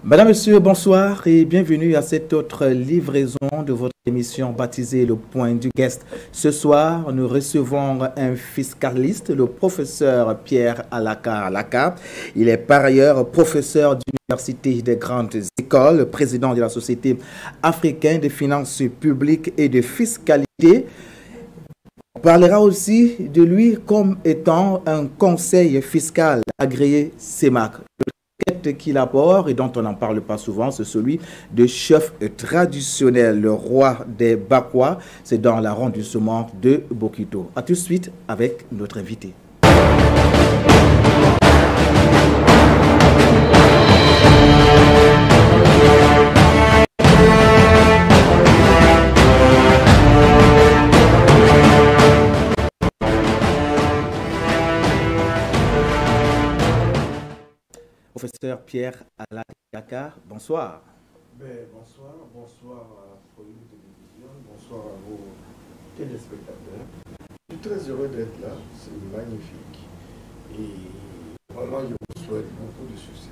Madame, Monsieur, bonsoir et bienvenue à cette autre livraison de votre émission baptisée Le Point du Guest. Ce soir, nous recevons un fiscaliste, le professeur Pierre Alaka. Il est par ailleurs professeur d'université des grandes écoles, président de la Société africaine de finances publiques et de fiscalité. On parlera aussi de lui comme étant un conseil fiscal agréé CEMAC. Qu'il aborde et dont on n'en parle pas souvent, c'est celui de chef traditionnel, le roi des Bakwa. C'est dans l'arrondissement de Bokito. A tout de suite avec notre invité. Professeur Pierre Alaka, bonsoir. Bonsoir à Folie Télévision, bonsoir à vos téléspectateurs. Je suis très heureux d'être là, c'est magnifique. Et vraiment, je vous souhaite beaucoup de succès.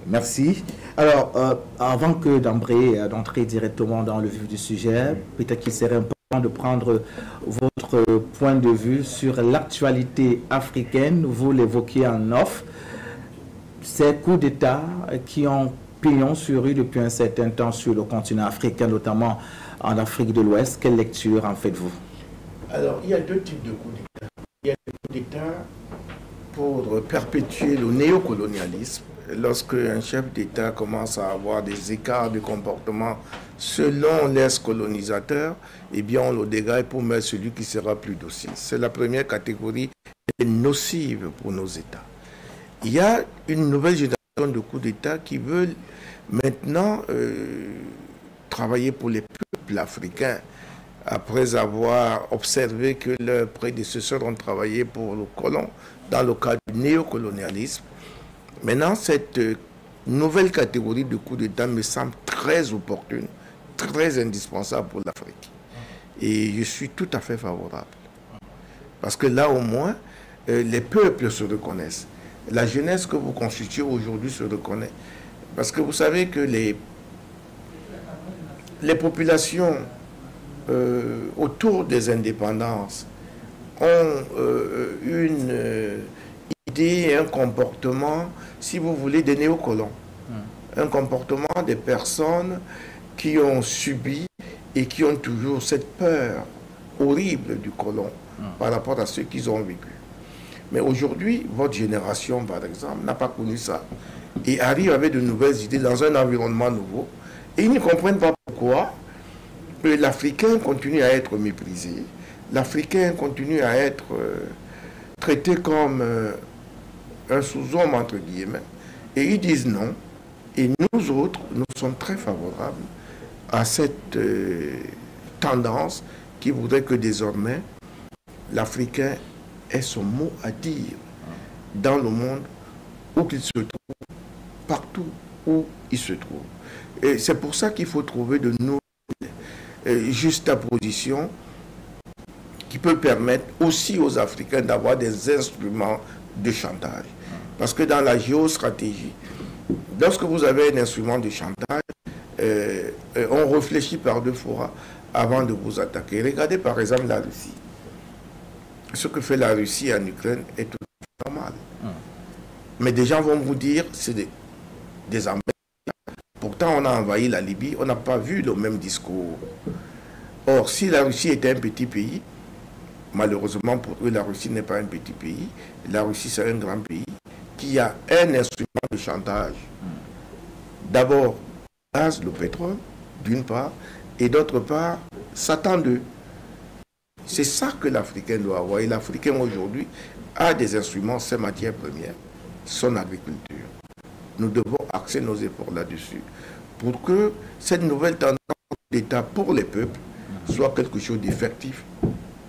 Merci. Alors, avant que d'entrer directement dans le vif du sujet, peut-être qu'il serait important de prendre votre point de vue sur l'actualité africaine. Vous l'évoquiez en off. Ces coups d'État qui ont pignon sur rue depuis un certain temps sur le continent africain, notamment en Afrique de l'Ouest. Quelle lecture en faites-vous? Alors, il y a deux types de coups d'État. Il y a des coups d'État pour perpétuer le néocolonialisme. Lorsque un chef d'État commence à avoir des écarts de comportement selon l'ex-colonisateur, eh bien, on le dégrade pour mettre celui qui sera plus docile. C'est la première catégorie nocive pour nos États. Il y a une nouvelle génération de coups d'État qui veulent maintenant travailler pour les peuples africains, après avoir observé que leurs prédécesseurs ont travaillé pour le colon dans le cadre du néocolonialisme. Maintenant, cette nouvelle catégorie de coups d'État me semble très opportune, très indispensable pour l'Afrique. Et je suis tout à fait favorable. Parce que là, au moins, les peuples se reconnaissent. La jeunesse que vous constituez aujourd'hui se reconnaît. Parce que vous savez que les populations autour des indépendances ont une idée et un comportement, si vous voulez, des néocolons. Un comportement des personnes qui ont subi et qui ont toujours cette peur horrible du colon par rapport à ce qu'ils ont vécu. Mais aujourd'hui, votre génération, par exemple, n'a pas connu ça et arrive avec de nouvelles idées dans un environnement nouveau. Et ils ne comprennent pas pourquoi l'Africain continue à être méprisé, l'Africain continue à être traité comme un sous-homme, entre guillemets. Et ils disent non. Et nous autres, nous sommes très favorables à cette tendance qui voudrait que désormais, l'Africain ait son mot à dire dans le monde où qu'il se trouve, partout où il se trouve. Et c'est pour ça qu'il faut trouver de nouvelles juxtapositions qui peuvent permettre aussi aux Africains d'avoir des instruments de chantage. Parce que dans la géostratégie, lorsque vous avez un instrument de chantage, on réfléchit par deux fois avant de vous attaquer. Regardez par exemple la Russie. Ce que fait la Russie en Ukraine est tout à fait normal. Mais des gens vont vous dire c'est des embêtements. Pourtant, on a envahi la Libye, on n'a pas vu le même discours. Or, si la Russie était un petit pays, malheureusement pour eux, la Russie n'est pas un petit pays. La Russie, c'est un grand pays qui a un instrument de chantage. D'abord, le gaz, le pétrole, d'une part, et d'autre part, Satan d'eux. C'est ça que l'Africain doit avoir. Et l'Africain aujourd'hui a des instruments, ses matières premières, son agriculture. Nous devons axer nos efforts là-dessus pour que cette nouvelle tendance d'État pour les peuples soit quelque chose d'effectif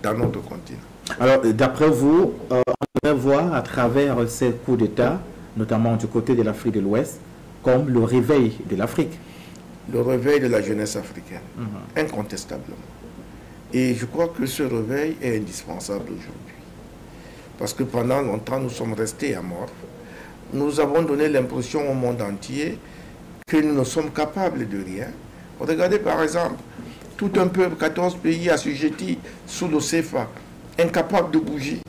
dans notre continent. Alors, d'après vous, on devrait voir à travers ces coups d'État, notamment du côté de l'Afrique de l'Ouest, comme le réveil de l'Afrique. Le réveil de la jeunesse africaine, incontestablement. Et je crois que ce réveil est indispensable aujourd'hui. Parce que pendant longtemps, nous sommes restés amorphes. Nous avons donné l'impression au monde entier que nous ne sommes capables de rien. Regardez par exemple, tout un peuple, 14 pays assujettis sous le CFA, incapables de bouger.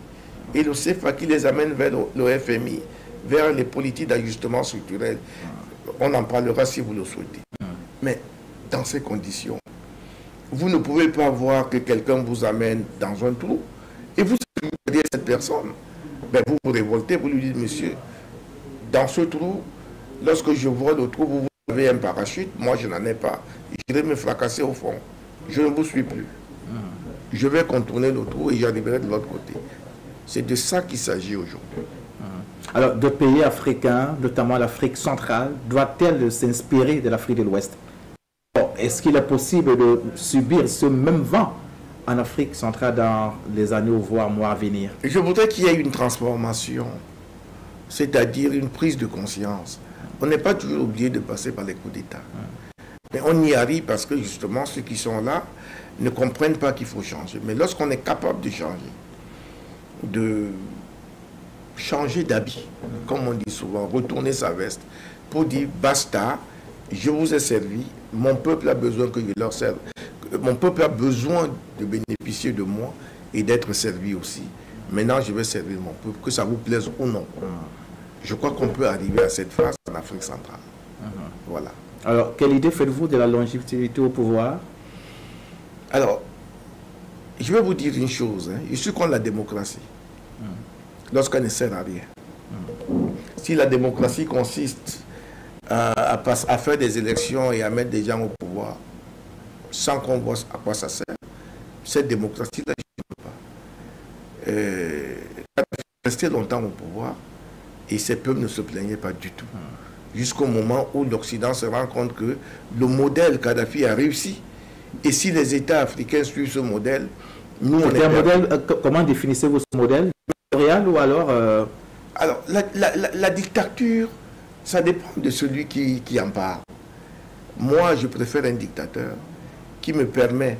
Et le CFA qui les amène vers le FMI, vers les politiques d'ajustement structurel. On en parlera si vous le souhaitez. Mais dans ces conditions, vous ne pouvez pas voir que quelqu'un vous amène dans un trou et vous aidez cette personne. Ben vous vous révoltez, vous lui dites, monsieur, dans ce trou, lorsque je vois le trou, vous avez un parachute, moi je n'en ai pas. Je vais me fracasser au fond. Je ne vous suis plus. Je vais contourner le trou et j'arriverai de l'autre côté. C'est de ça qu'il s'agit aujourd'hui. Alors, de pays africains, notamment l'Afrique centrale, doit-elle s'inspirer de l'Afrique de l'Ouest? Est-ce qu'il est possible de subir ce même vent en Afrique centrale dans les années voire mois à venir? Je voudrais qu'il y ait une transformation, c'est-à-dire une prise de conscience. On n'est pas toujours obligé de passer par les coups d'État. Mais on y arrive parce que justement, ceux qui sont là ne comprennent pas qu'il faut changer. Mais lorsqu'on est capable de changer d'habit, comme on dit souvent, retourner sa veste, pour dire basta, je vous ai servi, mon peuple a besoin que je leur serve, mon peuple a besoin de bénéficier de moi et d'être servi aussi. Maintenant, je vais servir mon peuple, que ça vous plaise ou non. Je crois qu'on peut arriver à cette phase en Afrique centrale. Voilà. Alors, quelle idée faites-vous de la longévité au pouvoir? Alors, je vais vous dire une chose. Je suis contre la démocratie. Lorsqu'elle ne sert à rien. Si la démocratie consiste à faire des élections et à mettre des gens au pouvoir sans qu'on voit à quoi ça sert, cette démocratie-là, je ne peux pas. Rester longtemps au pouvoir et ces peuples ne se plaignaient pas du tout. Jusqu'au moment où l'Occident se rend compte que le modèle Kadhafi a réussi. Et si les États africains suivent ce modèle, nous on est un modèle. Comment définissez-vous ce modèle? Réel ou alors Alors, la dictature, ça dépend de celui qui en parle. Moi, je préfère un dictateur qui me permet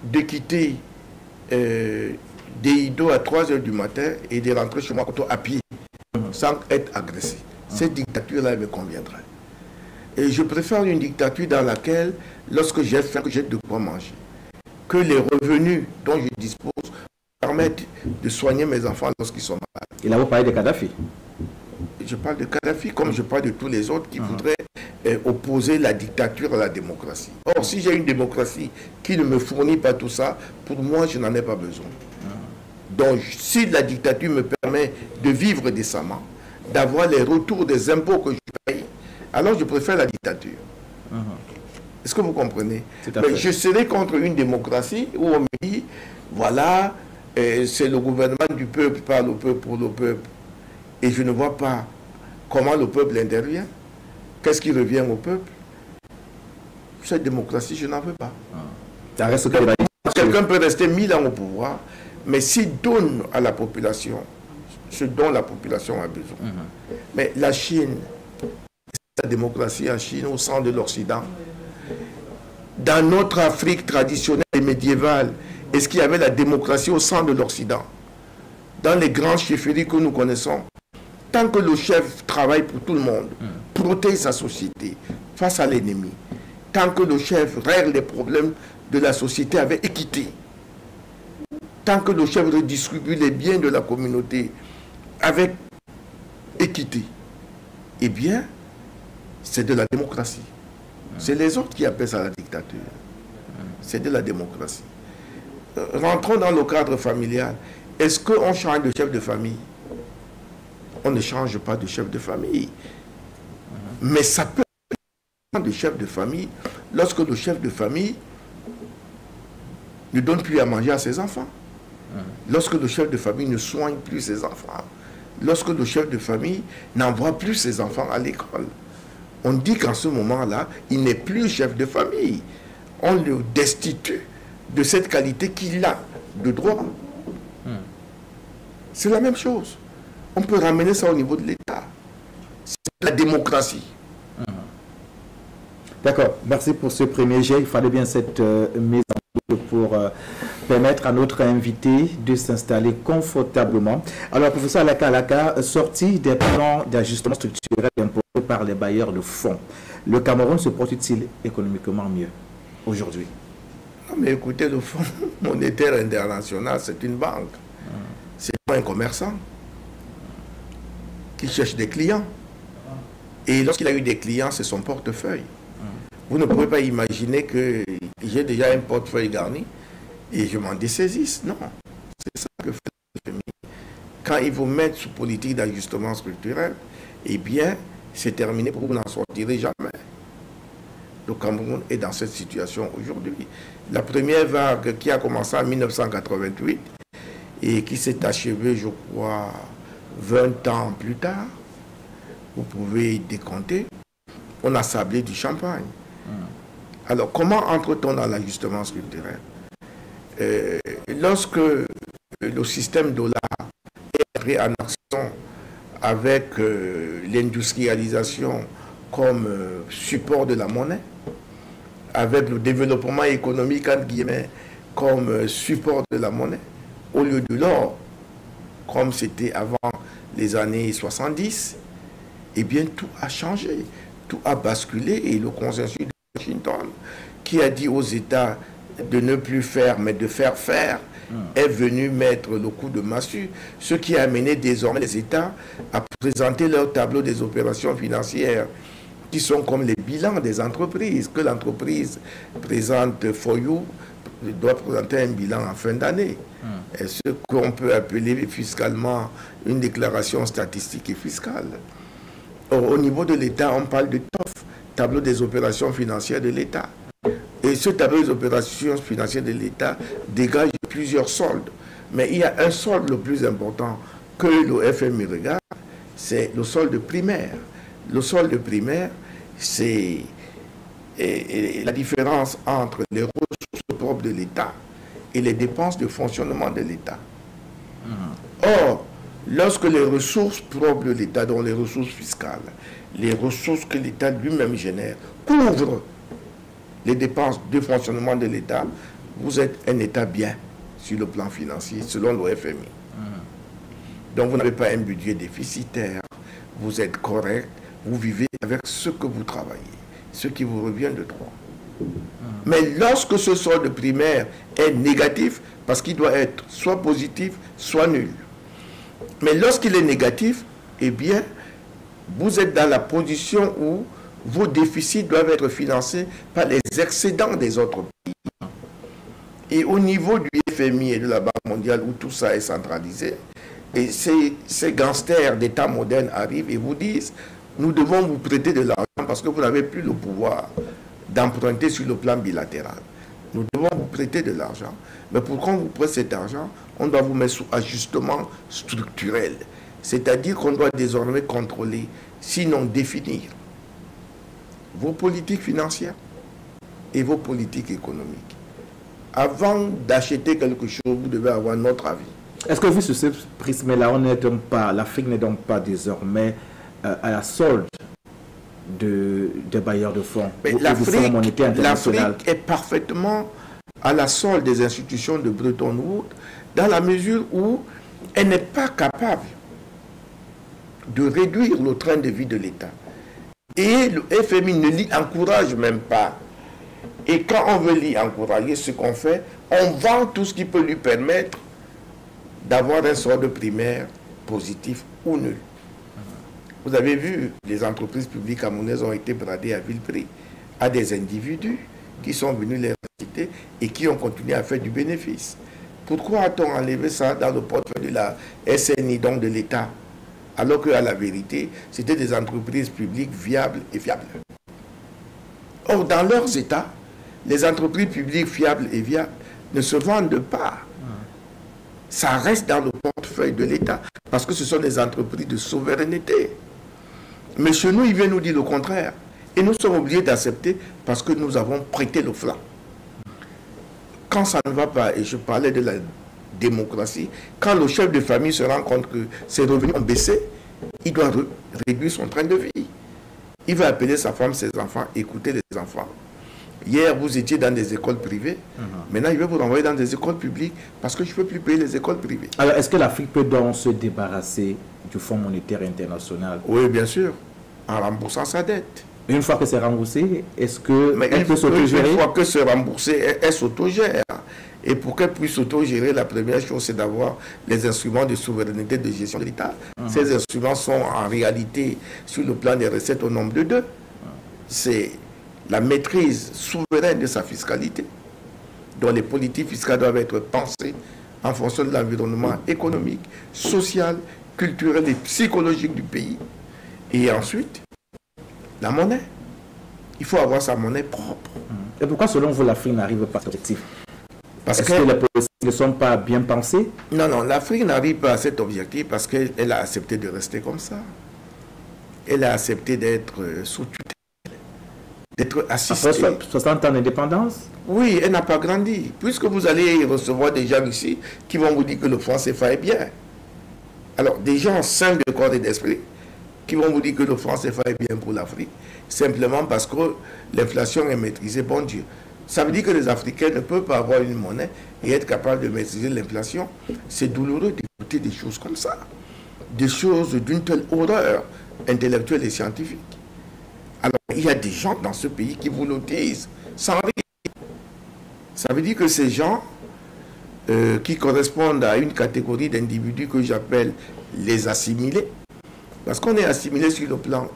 de quitter Deido à 3 h du matin et de rentrer chez moi à pied, sans être agressé. Cette dictature-là me conviendrait. Et je préfère une dictature dans laquelle, lorsque j'ai faim, j'ai de quoi manger, que les revenus dont je dispose permettent de soigner mes enfants lorsqu'ils sont malades. Et là, vous parlez de Kadhafi. Je parle de Kadhafi comme je parle de tous les autres qui voudraient opposer la dictature à la démocratie. Or, si j'ai une démocratie qui ne me fournit pas tout ça, pour moi, je n'en ai pas besoin. Donc, si la dictature me permet de vivre décemment, d'avoir les retours des impôts que je paye, alors je préfère la dictature. Est-ce que vous comprenez? Mais je serai contre une démocratie où on me dit, voilà, c'est le gouvernement du peuple, par le peuple, pour le peuple. Et je ne vois pas comment le peuple intervient. Qu'est-ce qui revient au peuple? Cette démocratie, je n'en veux pas. Quelqu'un peut rester 1000 ans au pouvoir, mais s'il donne à la population ce dont la population a besoin. Mais la Chine, la démocratie en Chine, au centre de l'Occident, dans notre Afrique traditionnelle et médiévale, est-ce qu'il y avait la démocratie au centre de l'Occident? Dans les grandes chefferies que nous connaissons, tant que le chef travaille pour tout le monde, protège sa société face à l'ennemi, tant que le chef règle les problèmes de la société avec équité, tant que le chef redistribue les biens de la communauté avec équité, eh bien, c'est de la démocratie. C'est les autres qui appellent ça la dictature. C'est de la démocratie. Rentrons dans le cadre familial. Est-ce qu'on change de chef de famille? On ne change pas de chef de famille. Mais ça peut être de chef de famille lorsque le chef de famille ne donne plus à manger à ses enfants. Lorsque le chef de famille ne soigne plus ses enfants. Lorsque le chef de famille n'envoie plus ses enfants à l'école. On dit qu'en ce moment-là, il n'est plus chef de famille. On le destitue de cette qualité qu'il a de droit. C'est la même chose. On peut ramener ça au niveau de l'État. C'est la démocratie. D'accord. Merci pour ce premier jet. Il fallait bien cette mise en place pour permettre à notre invité de s'installer confortablement. Alors, professeur Alaka, sorti des plans d'ajustement structurel imposés par les bailleurs de fonds. Le Cameroun se porte-t-il économiquement mieux aujourd'hui? Non, mais écoutez, le Fonds monétaire international, c'est une banque. C'est pas un commerçant qui cherche des clients. Et lorsqu'il a eu des clients, c'est son portefeuille. Vous ne pouvez pas imaginer que j'ai déjà un portefeuille garni et je m'en dessaisisse. Non, c'est ça que fait le FMI. Quand il vous met sous politique d'ajustement structurel, eh bien, c'est terminé pour vous n'en sortirez jamais. Le Cameroun est dans cette situation aujourd'hui. La première vague qui a commencé en 1988 et qui s'est achevée, je crois, 20 ans plus tard, vous pouvez décompter, on a sablé du champagne. Alors, comment entre-t-on dans l'ajustement structurel? Lorsque le système dollar est entré en action avec l'industrialisation comme support de la monnaie, avec le développement économique, entre guillemets, comme support de la monnaie, au lieu de l'or, comme c'était avant les années 70, eh bien, tout a changé, tout a basculé et le consensus de Washington, qui a dit aux États de ne plus faire, mais de faire faire, est venu mettre le coup de massue, ce qui a amené désormais les États à présenter leur tableau des opérations financières qui sont comme les bilans des entreprises, que l'entreprise présente for you, doit présenter un bilan en fin d'année. Ce qu'on peut appeler fiscalement une déclaration statistique et fiscale. Or, au niveau de l'État, on parle de TOF, tableau des opérations financières de l'État. Et ce tableau des opérations financières de l'État dégage plusieurs soldes. Mais il y a un solde le plus important que le FMI regarde, c'est le solde primaire. Le solde primaire, c'est la différence entre les ressources propres de l'État et les dépenses de fonctionnement de l'État. Or, lorsque les ressources propres de l'État, dont les ressources fiscales, les ressources que l'État lui-même génère, couvrent les dépenses de fonctionnement de l'État, vous êtes un État bien sur le plan financier, selon le FMI. Donc, vous n'avez pas un budget déficitaire, vous êtes correct, vous vivez avec ce que vous travaillez, ce qui vous revient de droit. Mais lorsque ce solde primaire est négatif, parce qu'il doit être soit positif, soit nul. Mais lorsqu'il est négatif, eh bien, vous êtes dans la position où vos déficits doivent être financés par les excédents des autres pays. Et au niveau du FMI et de la Banque mondiale, où tout ça est centralisé, et ces gangsters d'État modernes arrivent et vous disent, nous devons vous prêter de l'argent parce que vous n'avez plus le pouvoir d'emprunter sur le plan bilatéral. Nous devons vous prêter de l'argent. Mais pour qu'on vous prête cet argent, on doit vous mettre sous ajustement structurel. C'est-à-dire qu'on doit désormais contrôler, sinon définir, vos politiques financières et vos politiques économiques. Avant d'acheter quelque chose, vous devez avoir notre avis. Est-ce que vu sur ce prisme-là, l'Afrique n'est donc pas désormais à la solde des bailleurs de fonds, du Fonds monétaire international? L'Afrique est parfaitement à la solde des institutions de Bretton Woods dans la mesure où elle n'est pas capable de réduire le train de vie de l'État. Et le FMI ne l'y encourage même pas. Et quand on veut l'y encourager, ce qu'on fait, on vend tout ce qui peut lui permettre d'avoir un solde primaire positif ou nul. Vous avez vu, les entreprises publiques camerounaises ont été bradées à vil prix à des individus qui sont venus les racheter et qui ont continué à faire du bénéfice. Pourquoi a-t-on enlevé ça dans le portefeuille de la SNI, donc de l'État, alors qu'à la vérité, c'était des entreprises publiques viables et fiables? Or, dans leurs États, les entreprises publiques fiables et viables ne se vendent pas. Ça reste dans le portefeuille de l'État parce que ce sont des entreprises de souveraineté. Mais chez nous, il vient nous dire le contraire. Et nous sommes obligés d'accepter parce que nous avons prêté le flanc. Quand ça ne va pas, et je parlais de la démocratie, quand le chef de famille se rend compte que ses revenus ont baissé, il doit réduire son train de vie. Il va appeler sa femme, ses enfants, écouter les enfants. Hier, vous étiez dans des écoles privées. Maintenant, il va vous renvoyer dans des écoles publiques parce que je ne peux plus payer les écoles privées. Alors, est-ce que l'Afrique peut donc se débarrasser du Fonds monétaire international? Oui, bien sûr. en remboursant sa dette. Une fois que c'est remboursé, est-ce qu'elle peut s'autogérer? Une fois que c'est remboursé, elle s'autogère. Et pour qu'elle puisse s'autogérer, la première chose, c'est d'avoir les instruments de souveraineté de gestion de l'État. Ces instruments sont en réalité, sur le plan des recettes, au nombre de deux. C'est la maîtrise souveraine de sa fiscalité, dont les politiques fiscales doivent être pensées en fonction de l'environnement économique, social, culturel et psychologique du pays. Et ensuite, la monnaie. Il faut avoir sa monnaie propre. Et pourquoi, selon vous, l'Afrique n'arrive pas à cet objectif? Parce que les politiques ne sont pas bien pensées? Non, l'Afrique n'arrive pas à cet objectif parce qu'elle a accepté de rester comme ça. Elle a accepté d'être sous tutelle, d'être assistée. Après 60 ans d'indépendance? Oui, elle n'a pas grandi. Puisque vous allez recevoir des gens ici qui vont vous dire que le franc CFA est bien. Alors, des gens sains de corps et d'esprit qui vont vous dire que le franc CFA est bien pour l'Afrique, simplement parce que l'inflation est maîtrisée, bon Dieu. Ça veut dire que les Africains ne peuvent pas avoir une monnaie et être capables de maîtriser l'inflation. C'est douloureux d'écouter des choses comme ça. Des choses d'une telle horreur intellectuelle et scientifique. Alors, il y a des gens dans ce pays qui vous le disent sans rire. Ça veut dire que ces gens qui correspondent à une catégorie d'individus que j'appelle les assimilés, parce qu'on est assimilé sur le plan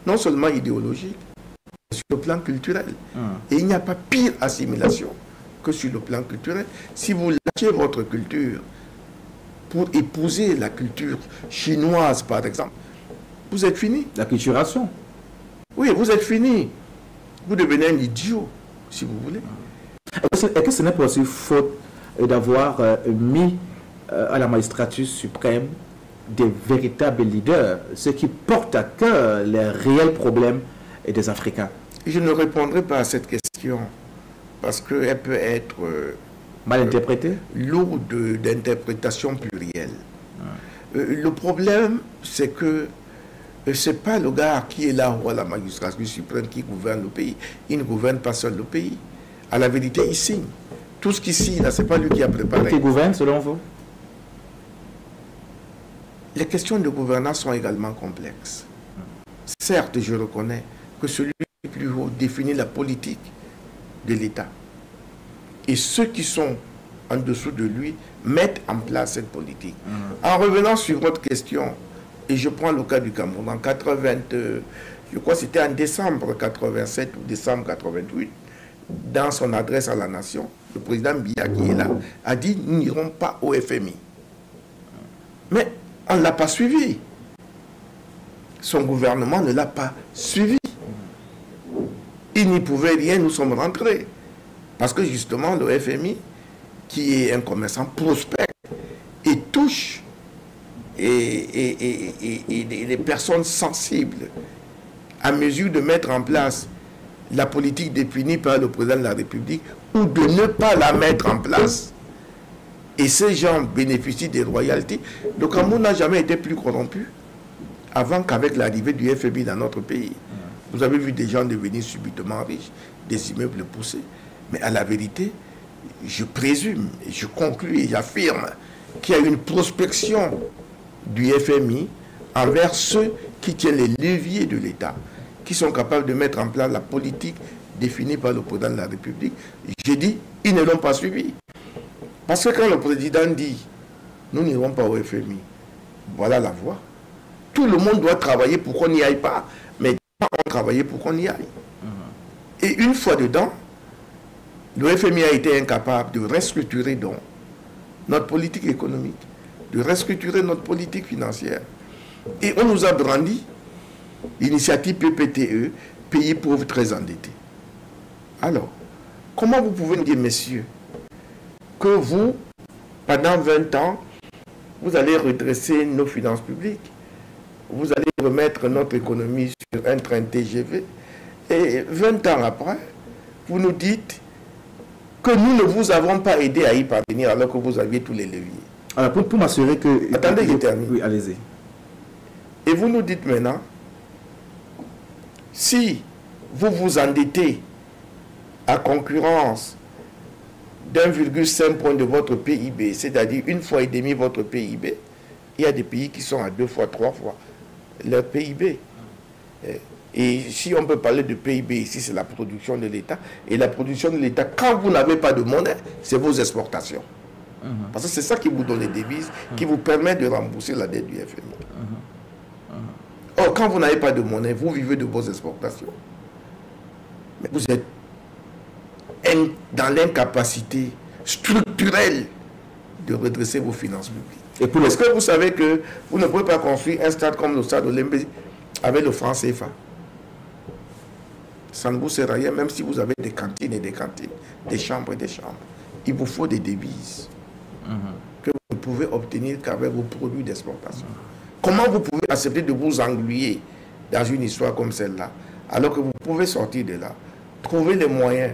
non seulement idéologique, mais sur le plan culturel. Et il n'y a pas pire assimilation que sur le plan culturel. Si vous lâchez votre culture pour épouser la culture chinoise, par exemple, vous êtes fini. La culturation. Oui, vous êtes fini. Vous devenez un idiot, si vous voulez. Est-ce que ce n'est pas aussi faute d'avoir mis à la magistrature suprême des véritables leaders, ceux qui portent à cœur les réels problèmes des Africains? Je ne répondrai pas à cette question parce qu'elle peut être mal interprétée, lourde d'interprétation plurielle. Le problème, c'est que ce n'est pas le gars qui est là ou à la magistrature suprême qui gouverne le pays. Il ne gouverne pas seul le pays. À la vérité, il signe. Tout ce qui signe, ce n'est pas lui qui a préparé. Qui gouverne selon vous? Les questions de gouvernance sont également complexes. Certes, je reconnais que celui qui est plus haut définit la politique de l'État. Et ceux qui sont en dessous de lui mettent en place cette politique. En revenant sur votre question, et je prends le cas du Cameroun, en 80, je crois que c'était en décembre 87 ou décembre 88, dans son adresse à la nation, le président Biya qui est là, a dit « Nous n'irons pas au FMI ». Mais on ne l'a pas suivi. Son gouvernement ne l'a pas suivi. Il n'y pouvait rien, nous sommes rentrés. Parce que justement, le FMI, qui est un commerçant, prospecte et touche les personnes sensibles à mesure de mettre en place la politique définie par le président de la République ou de ne pas la mettre en place. Et ces gens bénéficient des royalties. Le Cameroun n'a jamais été plus corrompu avant qu'avec l'arrivée du FMI dans notre pays. Vous avez vu des gens devenir subitement riches, des immeubles poussés. Mais à la vérité, je présume, et je conclus et j'affirme qu'il y a une prospection du FMI envers ceux qui tiennent les leviers de l'État, qui sont capables de mettre en place la politique définie par le président de la République. J'ai dit, ils ne l'ont pas suivi. Parce que quand le président dit, nous n'irons pas au FMI, voilà la voie. Tout le monde doit travailler pour qu'on n'y aille pas, mais pas travailler pour qu'on y aille. Et une fois dedans, le FMI a été incapable de restructurer donc notre politique économique, de restructurer notre politique financière. Et on nous a brandi l'initiative PPTE, pays pauvres très endettés. Alors, comment vous pouvez nous dire, messieurs, que vous, pendant 20 ans, vous allez redresser nos finances publiques, vous allez remettre notre économie sur un train TGV, et 20 ans après, vous nous dites que nous ne vous avons pas aidé à y parvenir alors que vous aviez tous les leviers. Alors, pour m'assurer que... Attendez, je termine. Oui, allez-y. Et vous nous dites maintenant, si vous vous endettez à concurrence d'1,5 point de votre PIB, c'est-à-dire 1,5 fois votre PIB, il y a des pays qui sont à 2 fois, 3 fois leur PIB. Et si on peut parler de PIB ici, c'est la production de l'État. Et la production de l'État, quand vous n'avez pas de monnaie, c'est vos exportations. Parce que c'est ça qui vous donne les devises, qui vous permet de rembourser la dette du FMI. Or, quand vous n'avez pas de monnaie, vous vivez de vos exportations. Mais vous êtes dans l'incapacité structurelle de redresser vos finances publiques. Est-ce que vous savez que vous ne pouvez pas construire un stade comme le stade olympique avec le franc CFA? Ça ne vous sert à rien, même si vous avez des cantines et des cantines, des chambres et des chambres. Il vous faut des devises que vous ne pouvez obtenir qu'avec vos produits d'exportation. Comment vous pouvez accepter de vous engluer dans une histoire comme celle-là, alors que vous pouvez sortir de là, trouver les moyens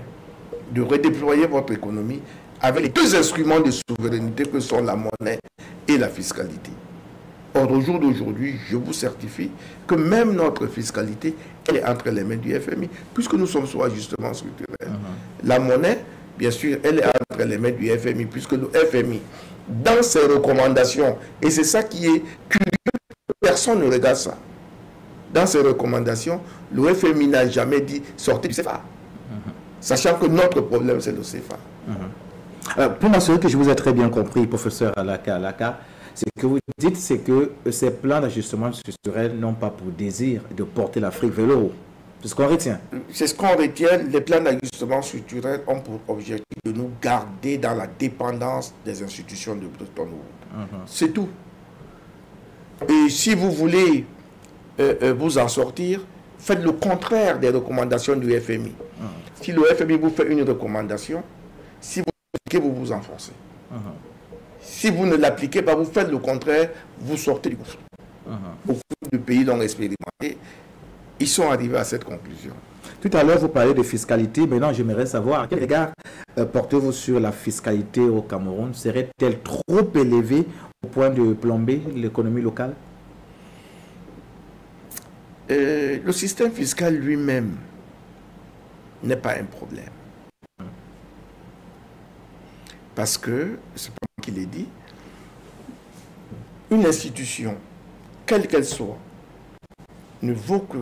de redéployer votre économie avec les deux instruments de souveraineté que sont la monnaie et la fiscalité. Or, au jour d'aujourd'hui, je vous certifie que même notre fiscalité, elle est entre les mains du FMI, puisque nous sommes sous ajustement structurel. La monnaie, bien sûr, elle est entre les mains du FMI, puisque le FMI, dans ses recommandations, et c'est ça qui est curieux, personne ne regarde ça. Dans ses recommandations, le FMI n'a jamais dit sortez du CFA. Sachant que notre problème, c'est le CFA. Pour m'assurer que je vous ai très bien compris, professeur Alaka, ce que vous dites, c'est que ces plans d'ajustement structurel n'ont pas pour désir de porter l'Afrique vers le haut. C'est ce qu'on retient. C'est ce qu'on retient. Les plans d'ajustement structurel ont pour objectif de nous garder dans la dépendance des institutions de Bretton Woods. C'est tout. Et si vous voulez vous en sortir, faites le contraire des recommandations du FMI. Si le FMI vous fait une recommandation, si vous l'appliquez, vous vous enfoncez. Si vous ne l'appliquez pas, vous faites le contraire, vous sortez du gouffre. Beaucoup de pays l'ont expérimenté. Ils sont arrivés à cette conclusion. Tout à l'heure, vous parlez de fiscalité. Maintenant, j'aimerais savoir à quel égard portez-vous sur la fiscalité au Cameroun? Serait-elle trop élevée au point de plomber l'économie locale? Le système fiscal lui-même n'est pas un problème. Parce que, c'est pas moi qui l'ai dit, une institution, quelle qu'elle soit, ne vaut que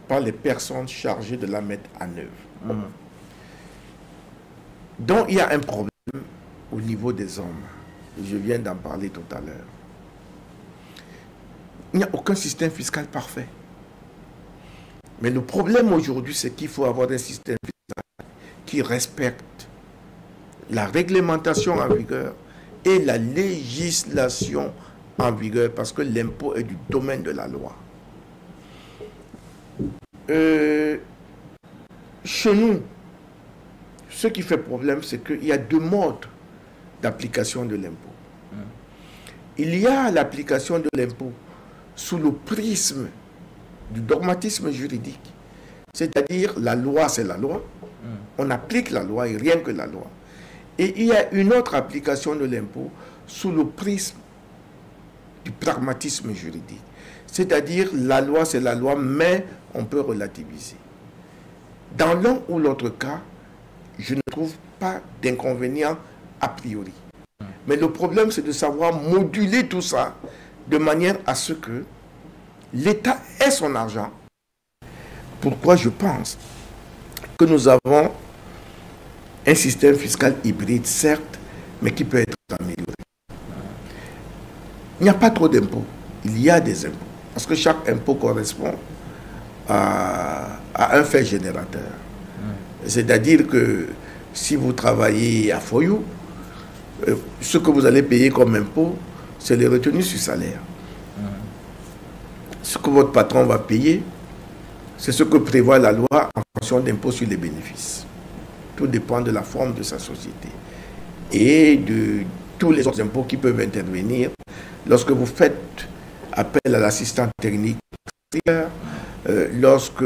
par les personnes chargées de la mettre en œuvre. Donc, il y a un problème au niveau des hommes. Je viens d'en parler tout à l'heure. Il n'y a aucun système fiscal parfait. Mais le problème aujourd'hui, c'est qu'il faut avoir un système fiscal qui respecte la réglementation en vigueur et la législation en vigueur, parce que l'impôt est du domaine de la loi. Chez nous, ce qui fait problème, c'est qu'il y a deux modes d'application de l'impôt. Il y a l'application de l'impôt sous le prisme du dogmatisme juridique, c'est-à-dire la loi, c'est la loi. On applique la loi et rien que la loi. Et il y a une autre application de l'impôt sous le prisme du pragmatisme juridique. C'est-à-dire, la loi, c'est la loi, mais on peut relativiser. Dans l'un ou l'autre cas, je ne trouve pas d'inconvénient a priori. Mais le problème, c'est de savoir moduler tout ça de manière à ce que l'État ait son argent. Pourquoi je pense que nous avons un système fiscal hybride, certes, mais qui peut être amélioré. Il n'y a pas trop d'impôts. Il y a des impôts. Parce que chaque impôt correspond à un fait générateur. C'est-à-dire que si vous travaillez à Foyou, ce que vous allez payer comme impôt, c'est les retenues sur salaire. Ce que votre patron va payer, c'est ce que prévoit la loi en fonction d'impôts sur les bénéfices. Tout dépend de la forme de sa société et de tous les autres impôts qui peuvent intervenir lorsque vous faites appel à l'assistante technique, lorsque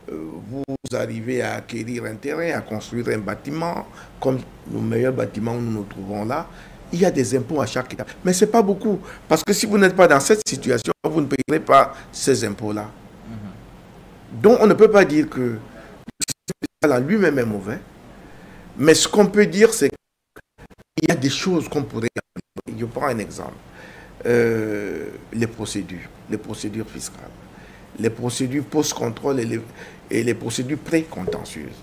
vous arrivez à acquérir un terrain, à construire un bâtiment, comme nos meilleurs bâtiments où nous nous trouvons là, il y a des impôts à chaque étape. Mais ce n'est pas beaucoup, parce que si vous n'êtes pas dans cette situation, vous ne payerez pas ces impôts-là. Donc on ne peut pas dire que le système fiscal en lui-même est mauvais, mais ce qu'on peut dire, c'est qu'il y a des choses qu'on pourrait améliorer. Je prends un exemple. Les procédures fiscales. les procédures post-contrôle et les procédures pré-contentieuses.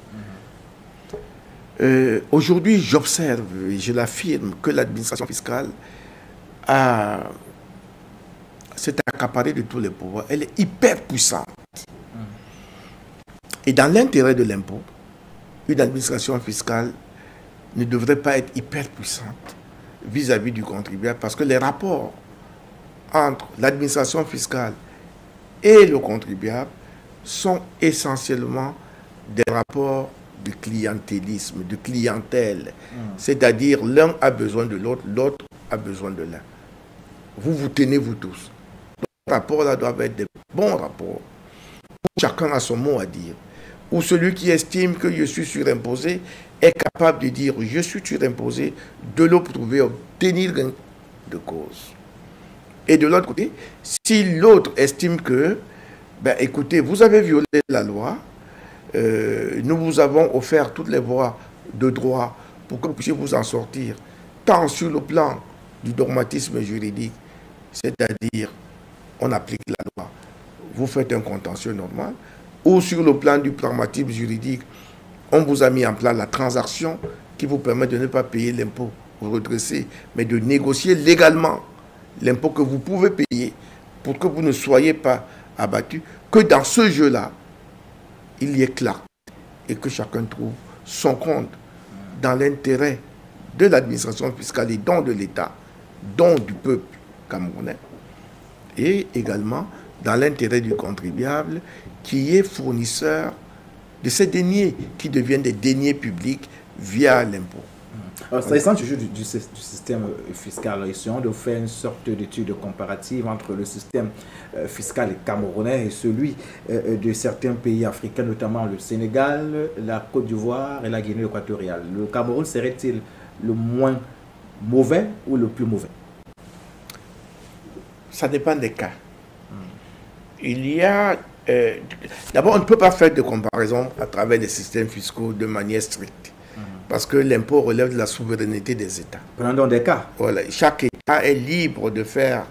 Aujourd'hui, j'observe et je l'affirme que l'administration fiscale s'est accaparée de tous les pouvoirs. Elle est hyper puissante. Et dans l'intérêt de l'impôt, une administration fiscale ne devrait pas être hyper puissante vis-à-vis du contribuable parce que les rapports entre l'administration fiscale et le contribuable sont essentiellement des rapports de clientélisme, de clientèle. C'est-à-dire l'un a besoin de l'autre, l'autre a besoin de l'un. Vous vous tenez vous tous. Les rapports-là doivent être des bons rapports. Chacun a son mot à dire. Ou celui qui estime que je suis surimposé est capable de dire je suis surimposé, de le prouver, obtenir gain de cause. Et de l'autre côté, si l'autre estime que, ben écoutez, vous avez violé la loi, nous vous avons offert toutes les voies de droit pour que vous puissiez vous en sortir, tant sur le plan du dogmatisme juridique, c'est-à-dire on applique la loi, vous faites un contentieux normal, ou sur le plan du pragmatisme juridique, on vous a mis en place la transaction qui vous permet de ne pas payer l'impôt, vous redresser, mais de négocier légalement l'impôt que vous pouvez payer pour que vous ne soyez pas abattu, que dans ce jeu-là, il y ait clarté et que chacun trouve son compte dans l'intérêt de l'administration fiscale et donc de l'État, donc du peuple camerounais, et également dans l'intérêt du contribuable qui est fournisseur de ces deniers qui deviennent des deniers publics via l'impôt. Alors, s'agissant du système fiscal, essayons de faire une sorte d'étude comparative entre le système fiscal camerounais et celui de certains pays africains, notamment le Sénégal, la Côte d'Ivoire et la Guinée équatoriale. Le Cameroun serait-il le moins mauvais ou le plus mauvais? Ça dépend des cas. Il y a... D'abord, on ne peut pas faire de comparaison à travers les systèmes fiscaux de manière stricte. Parce que l'impôt relève de la souveraineté des États. Prenons des cas. Voilà. Chaque État est libre de faire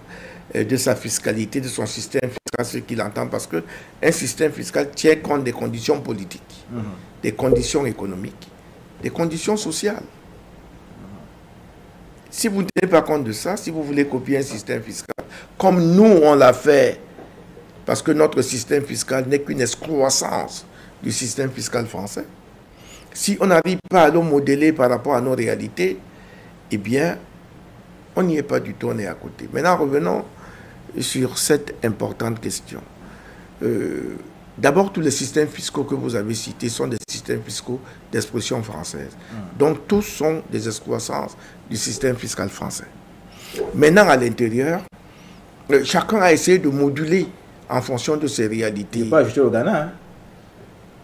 de sa fiscalité, de son système fiscal, ce qu'il entend. Parce qu'un système fiscal tient compte des conditions politiques, des conditions économiques, des conditions sociales. Si vous ne tenez pas compte de ça, si vous voulez copier un système fiscal, comme nous on l'a fait, parce que notre système fiscal n'est qu'une excroissance du système fiscal français, si on n'arrive pas à le modeler par rapport à nos réalités, eh bien, on n'y est pas du tout, on est à côté. Maintenant, revenons sur cette importante question. D'abord, tous les systèmes fiscaux que vous avez cités sont des systèmes fiscaux d'expression française. Donc, tous sont des excroissances du système fiscal français. Maintenant, à l'intérieur, chacun a essayé de moduler en fonction de ses réalités. Il ne faut pas ajouter au Ghana, hein?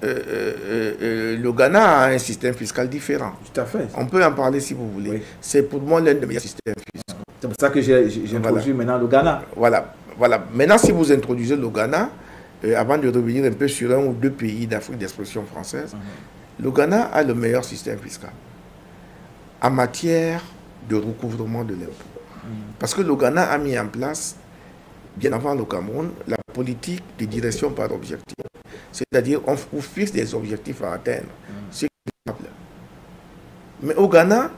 Le Ghana a un système fiscal différent. Tout à fait. On peut en parler si vous voulez. Oui. C'est pour moi l'un des meilleurs systèmes fiscaux. C'est pour ça que j'ai introduit maintenant le Ghana. Voilà. Maintenant, si vous introduisez le Ghana, avant de revenir un peu sur un ou deux pays d'Afrique d'expression française, le Ghana a le meilleur système fiscal en matière de recouvrement de l'impôt. Parce que le Ghana a mis en place, bien avant le Cameroun, la politique de direction par objectif. C'est-à-dire, on vous fixe des objectifs à atteindre. C'est capable. Mais au Ghana,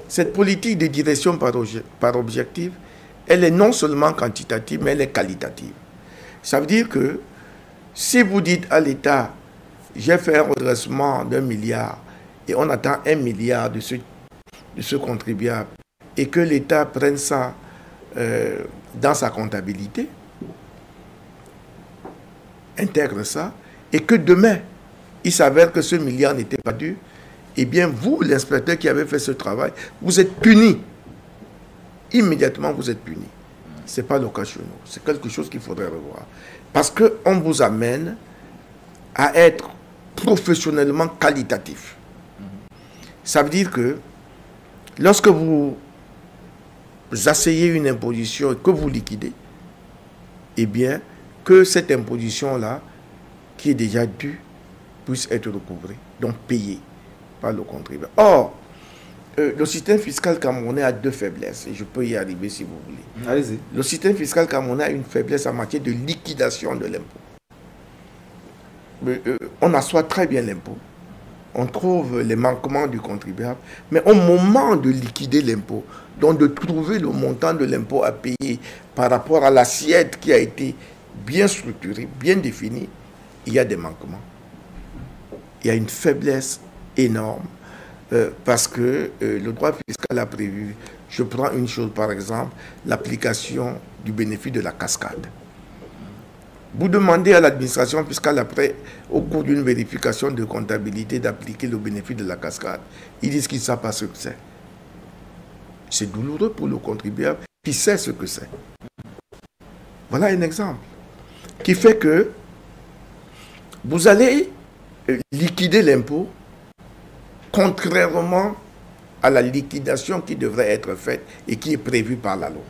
cette politique de direction par objectif, elle est non seulement quantitative, mais elle est qualitative. Ça veut dire que si vous dites à l'État, j'ai fait un redressement d'1 milliard et on attend 1 milliard de ce contribuable et que l'État prenne ça dans sa comptabilité, intègre ça, et que demain, il s'avère que ce milliard n'était pas dû, eh bien, vous, l'inspecteur qui avez fait ce travail, vous êtes puni. Immédiatement, vous êtes puni. Ce n'est pas le cas chez nous. C'est quelque chose qu'il faudrait revoir. Parce qu'on vous amène à être professionnellement qualitatif. Ça veut dire que lorsque vous asseyez une imposition et que vous liquidez, eh bien, que cette imposition-là, qui est déjà due, puisse être recouvrée, donc payée par le contribuable. Or, le système fiscal camerounais a deux faiblesses, et je peux y arriver si vous voulez. Allez-y. Le système fiscal camerounais a une faiblesse en matière de liquidation de l'impôt. On assoit très bien l'impôt. On trouve les manquements du contribuable, mais au moment de liquider l'impôt, donc de trouver le montant de l'impôt à payer par rapport à l'assiette qui a été bien structurée, bien définie, il y a des manquements. Il y a une faiblesse énorme parce que le droit fiscal a prévu, je prends une chose par exemple, l'application du bénéfice de la cascade. Vous demandez à l'administration fiscale après, au cours d'une vérification de comptabilité, d'appliquer le bénéfice de la cascade. Ils disent qu'ils ne savent pas ce que c'est. C'est douloureux pour le contribuable qui sait ce que c'est. Voilà un exemple qui fait que vous allez liquider l'impôt contrairement à la liquidation qui devrait être faite et qui est prévue par la loi.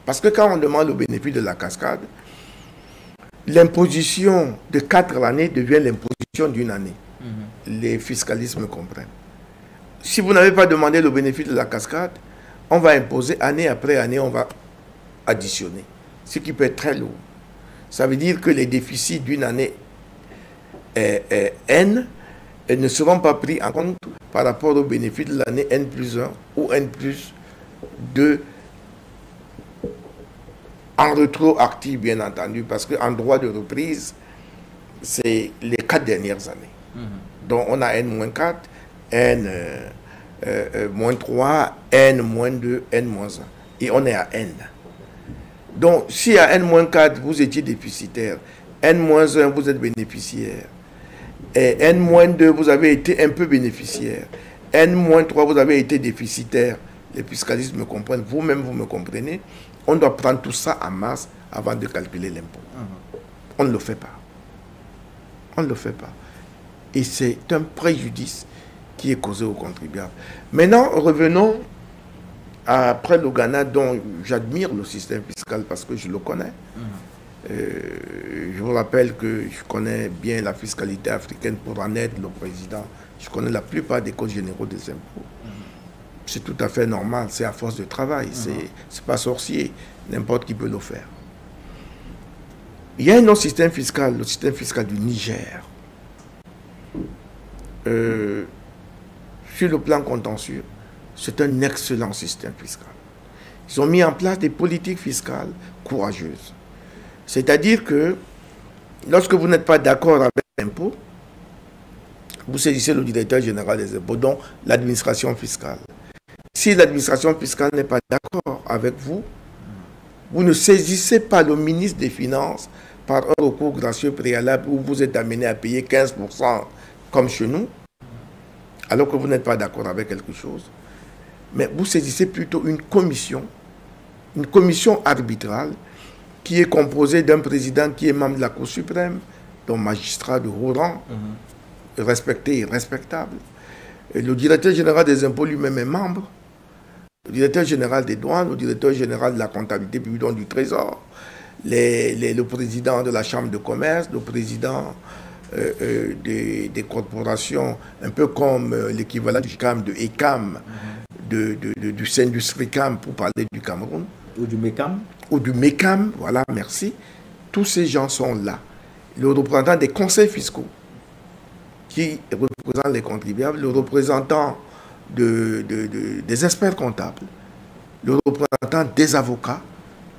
Parce que quand on demande le bénéfice de la cascade, l'imposition de 4 années devient l'imposition d'une année. Les fiscalistes me comprennent. Si vous n'avez pas demandé le bénéfice de la cascade, on va imposer année après année, on va additionner. Ce qui peut être très lourd. Ça veut dire que les déficits d'une année N ne seront pas pris en compte par rapport au bénéfice de l'année N plus 1 ou N plus 2 en rétroactif, bien entendu, parce qu'en droit de reprise, c'est les 4 dernières années. Donc, on a N-4, N-3, N-2, N-1. Et on est à N. Donc, si à N-4, vous étiez déficitaire, N-1, vous êtes bénéficiaire, et N-2, vous avez été un peu bénéficiaire, N-3, vous avez été déficitaire, les fiscalistes me comprennent, vous-même, vous me comprenez. On doit prendre tout ça en masse avant de calculer l'impôt. On ne le fait pas. On ne le fait pas. Et c'est un préjudice qui est causé aux contribuables. Maintenant, revenons après le Ghana, dont j'admire le système fiscal parce que je le connais. Je vous rappelle que je connais bien la fiscalité africaine pour en être le président. Je connais la plupart des codes généraux des impôts. C'est tout à fait normal, c'est à force de travail, c'est pas sorcier, n'importe qui peut le faire. Il y a un autre système fiscal, le système fiscal du Niger. Sur le plan contentieux, c'est un excellent système fiscal. Ils ont mis en place des politiques fiscales courageuses. C'est-à-dire que lorsque vous n'êtes pas d'accord avec l'impôt, vous saisissez le directeur général des impôts, donc l'administration fiscale. Si l'administration fiscale n'est pas d'accord avec vous, vous ne saisissez pas le ministre des Finances par un recours gracieux préalable où vous êtes amené à payer 15% comme chez nous, alors que vous n'êtes pas d'accord avec quelque chose. Mais vous saisissez plutôt une commission arbitrale qui est composée d'un président qui est membre de la Cour suprême, d'un magistrat de haut rang, respecté et respectable. Et le directeur général des impôts lui-même est membre. Le directeur général des douanes, le directeur général de la comptabilité publique du Trésor, le président de la Chambre de commerce, le président des corporations, un peu comme l'équivalent du CAM, de ECAM, du Syndustrie-CAM pour parler du Cameroun. Ou du MECAM. Ou du MECAM, voilà, merci. Tous ces gens sont là. Le représentant des conseils fiscaux qui représentent les contribuables, le représentant des experts comptables, le représentant des avocats,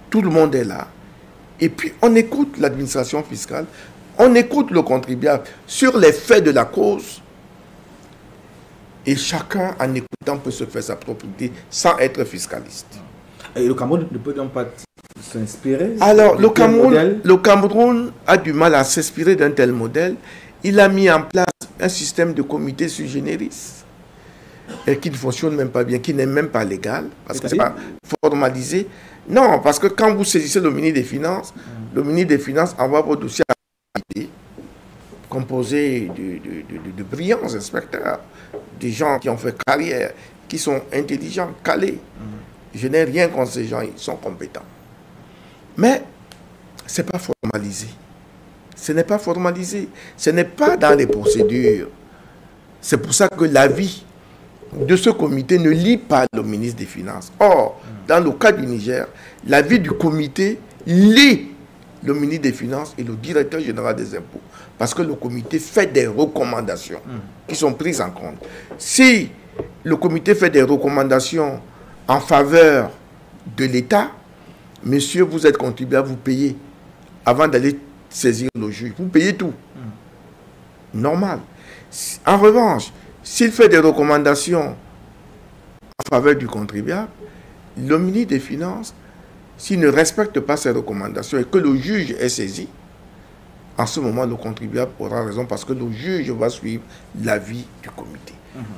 tout le monde est là. Et puis on écoute l'administration fiscale, on écoute le contribuable sur les faits de la cause, et chacun en écoutant peut se faire sa propre idée sans être fiscaliste. Et le Cameroun ne peut donc pas s'inspirer? Alors le Cameroun a du mal à s'inspirer d'un tel modèle. Il a mis en place un système de comité sui generis qui ne fonctionne même pas bien, qui n'est même pas légal, parce que ce n'est pas formalisé. Non, parce que quand vous saisissez le ministre des Finances, le ministre des Finances envoie votre dossier à la comité composé de brillants inspecteurs, des gens qui ont fait carrière, qui sont intelligents, calés. Je n'ai rien contre ces gens, ils sont compétents. Mais ce n'est pas formalisé. Ce n'est pas formalisé. Ce n'est pas dans les procédures. C'est pour ça que l'avis de ce comité ne lie pas le ministre des Finances. Or, dans le cas du Niger, l'avis du comité lie le ministre des Finances et le directeur général des impôts. Parce que le comité fait des recommandations qui sont prises en compte. Si le comité fait des recommandations en faveur de l'État, monsieur, vous êtes contribuable, vous payez avant d'aller saisir le juge. Vous payez tout. Normal. En revanche, s'il fait des recommandations en faveur du contribuable, le ministre des Finances, s'il ne respecte pas ces recommandations et que le juge est saisi, en ce moment, le contribuable aura raison parce que le juge va suivre l'avis du comité.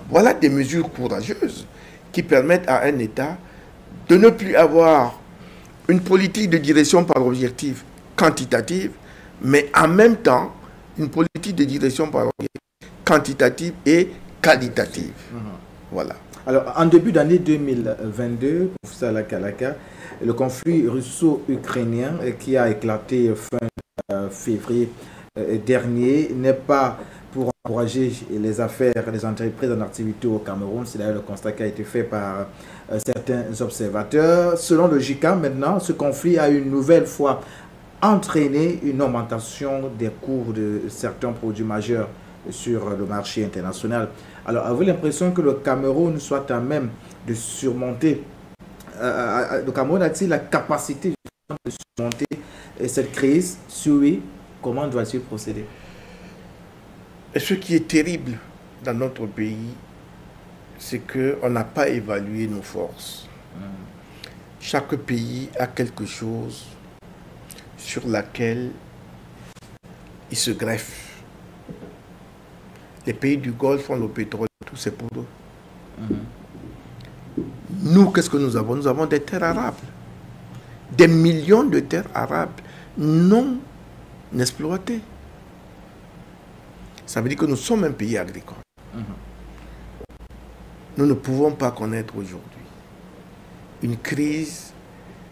Voilà des mesures courageuses qui permettent à un État de ne plus avoir une politique de direction par objectif quantitative, mais en même temps, une politique de direction par objectif quantitative et qualitative. Voilà. Alors, en début d'année 2022, professeur Lakalaka, le conflit russo-ukrainien qui a éclaté fin février dernier n'est pas pour encourager les affaires, les entreprises en activité au Cameroun. C'est d'ailleurs le constat qui a été fait par certains observateurs. Selon le JICA, maintenant, ce conflit a une nouvelle fois entraîné une augmentation des cours de certains produits majeurs sur le marché international. Alors, avez-vous l'impression que le Cameroun soit à même de surmonter, le Cameroun a-t-il la capacité de surmonter cette crise? Si oui, comment doit-il procéder? Et ce qui est terrible dans notre pays, c'est qu'on n'a pas évalué nos forces. Chaque pays a quelque chose sur laquelle il se greffe. Les pays du Golfe ont le pétrole, tout c'est pour eux. Nous, qu'est-ce que nous avons? Nous avons des terres arables. Des millions de terres arables non exploitées. Ça veut dire que nous sommes un pays agricole. Nous ne pouvons pas connaître aujourd'hui une crise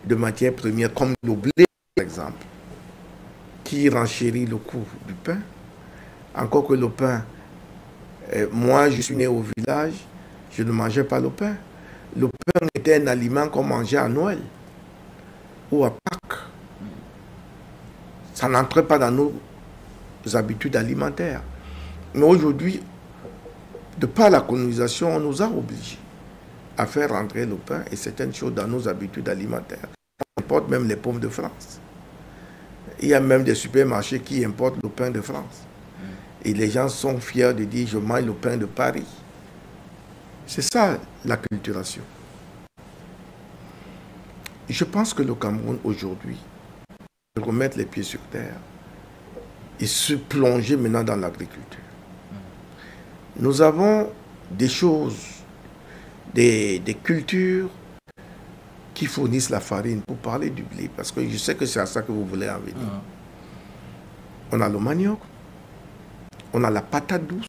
de matières premières comme le blé, par exemple, qui renchérit le coût du pain. Encore que le pain, moi je suis né au village, je ne mangeais pas le pain. Le pain était un aliment qu'on mangeait à Noël ou à Pâques. Ça n'entrait pas dans nos habitudes alimentaires. Mais aujourd'hui, de par la colonisation, on nous a obligés à faire rentrer le pain et certaines choses dans nos habitudes alimentaires. On importe même les pommes de France. Il y a même des supermarchés qui importent le pain de France. Et les gens sont fiers de dire « je mange le pain de Paris ». C'est ça l'acculturation. Je pense que le Cameroun aujourd'hui doit remettre les pieds sur terre et se plonger maintenant dans l'agriculture. Nous avons des choses, des cultures qui fournissent la farine pour parler du blé, parce que je sais que c'est à ça que vous voulez en venir. On a le manioc, on a la patate douce,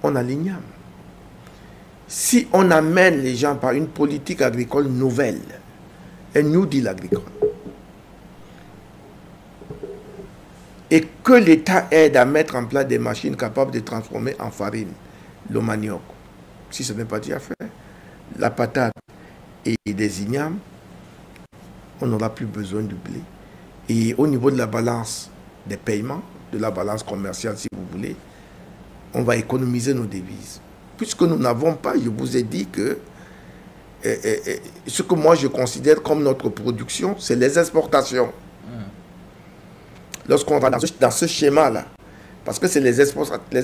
on a l'igname. Si on amène les gens par une politique agricole nouvelle, un New Deal agricole, et que l'État aide à mettre en place des machines capables de transformer en farine le manioc, si ce n'est pas déjà fait, la patate et des ignames, on n'aura plus besoin du blé. Et au niveau de la balance des paiements, de la balance commerciale, si vous voulez, on va économiser nos devises. Puisque nous n'avons pas, je vous ai dit que ce que moi je considère comme notre production, c'est les exportations. Lorsqu'on va dans ce schéma-là, parce que c'est les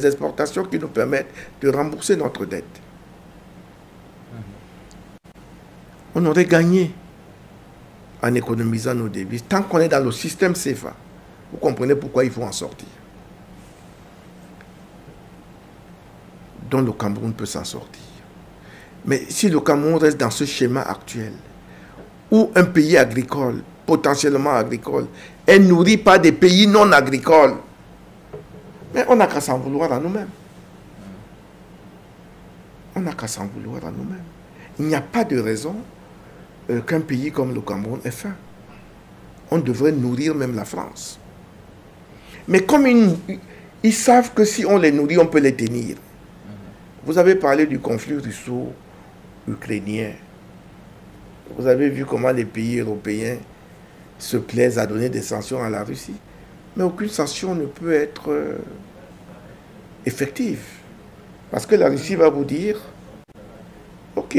exportations qui nous permettent de rembourser notre dette. On aurait gagné en économisant nos devises. Tant qu'on est dans le système CFA, vous comprenez pourquoi il faut en sortir. Donc le Cameroun peut s'en sortir. Mais si le Cameroun reste dans ce schéma actuel, où un pays agricole, potentiellement agricole, est nourri par des pays non agricoles, mais on n'a qu'à s'en vouloir à nous-mêmes. On n'a qu'à s'en vouloir à nous-mêmes. Il n'y a pas de raison qu'un pays comme le Cameroun ait faim. On devrait nourrir même la France. Mais comme ils savent que si on les nourrit, on peut les tenir. Vous avez parlé du conflit russo-ukrainien. Vous avez vu comment les pays européens se plaisent à donner des sanctions à la Russie. Mais aucune sanction ne peut être effective. Parce que la Russie va vous dire, ok,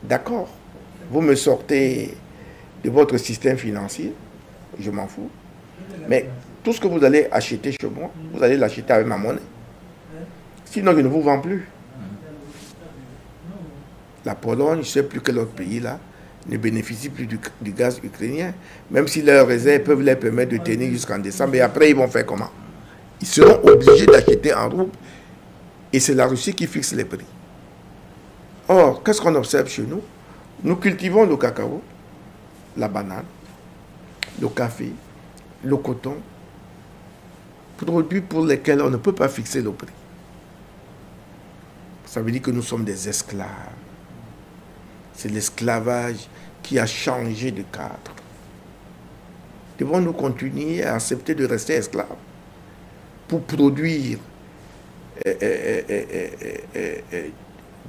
d'accord, vous me sortez de votre système financier, je m'en fous. Mais tout ce que vous allez acheter chez moi, vous allez l'acheter avec ma monnaie. Sinon, je ne vous vends plus. La Pologne, je ne sais plus quel autre pays là, ne bénéficie plus du gaz ukrainien. Même si leurs réserves peuvent leur permettre de tenir jusqu'en décembre. Et après, ils vont faire comment? Ils seront obligés d'acheter en rouble. Et c'est la Russie qui fixe les prix. Or, qu'est-ce qu'on observe chez nous? Nous cultivons le cacao, la banane, le café, le coton, produits pour lesquels on ne peut pas fixer le prix. Ça veut dire que nous sommes des esclaves. C'est l'esclavage qui a changé de cadre. Devons-nous continuer à accepter de rester esclaves pour produire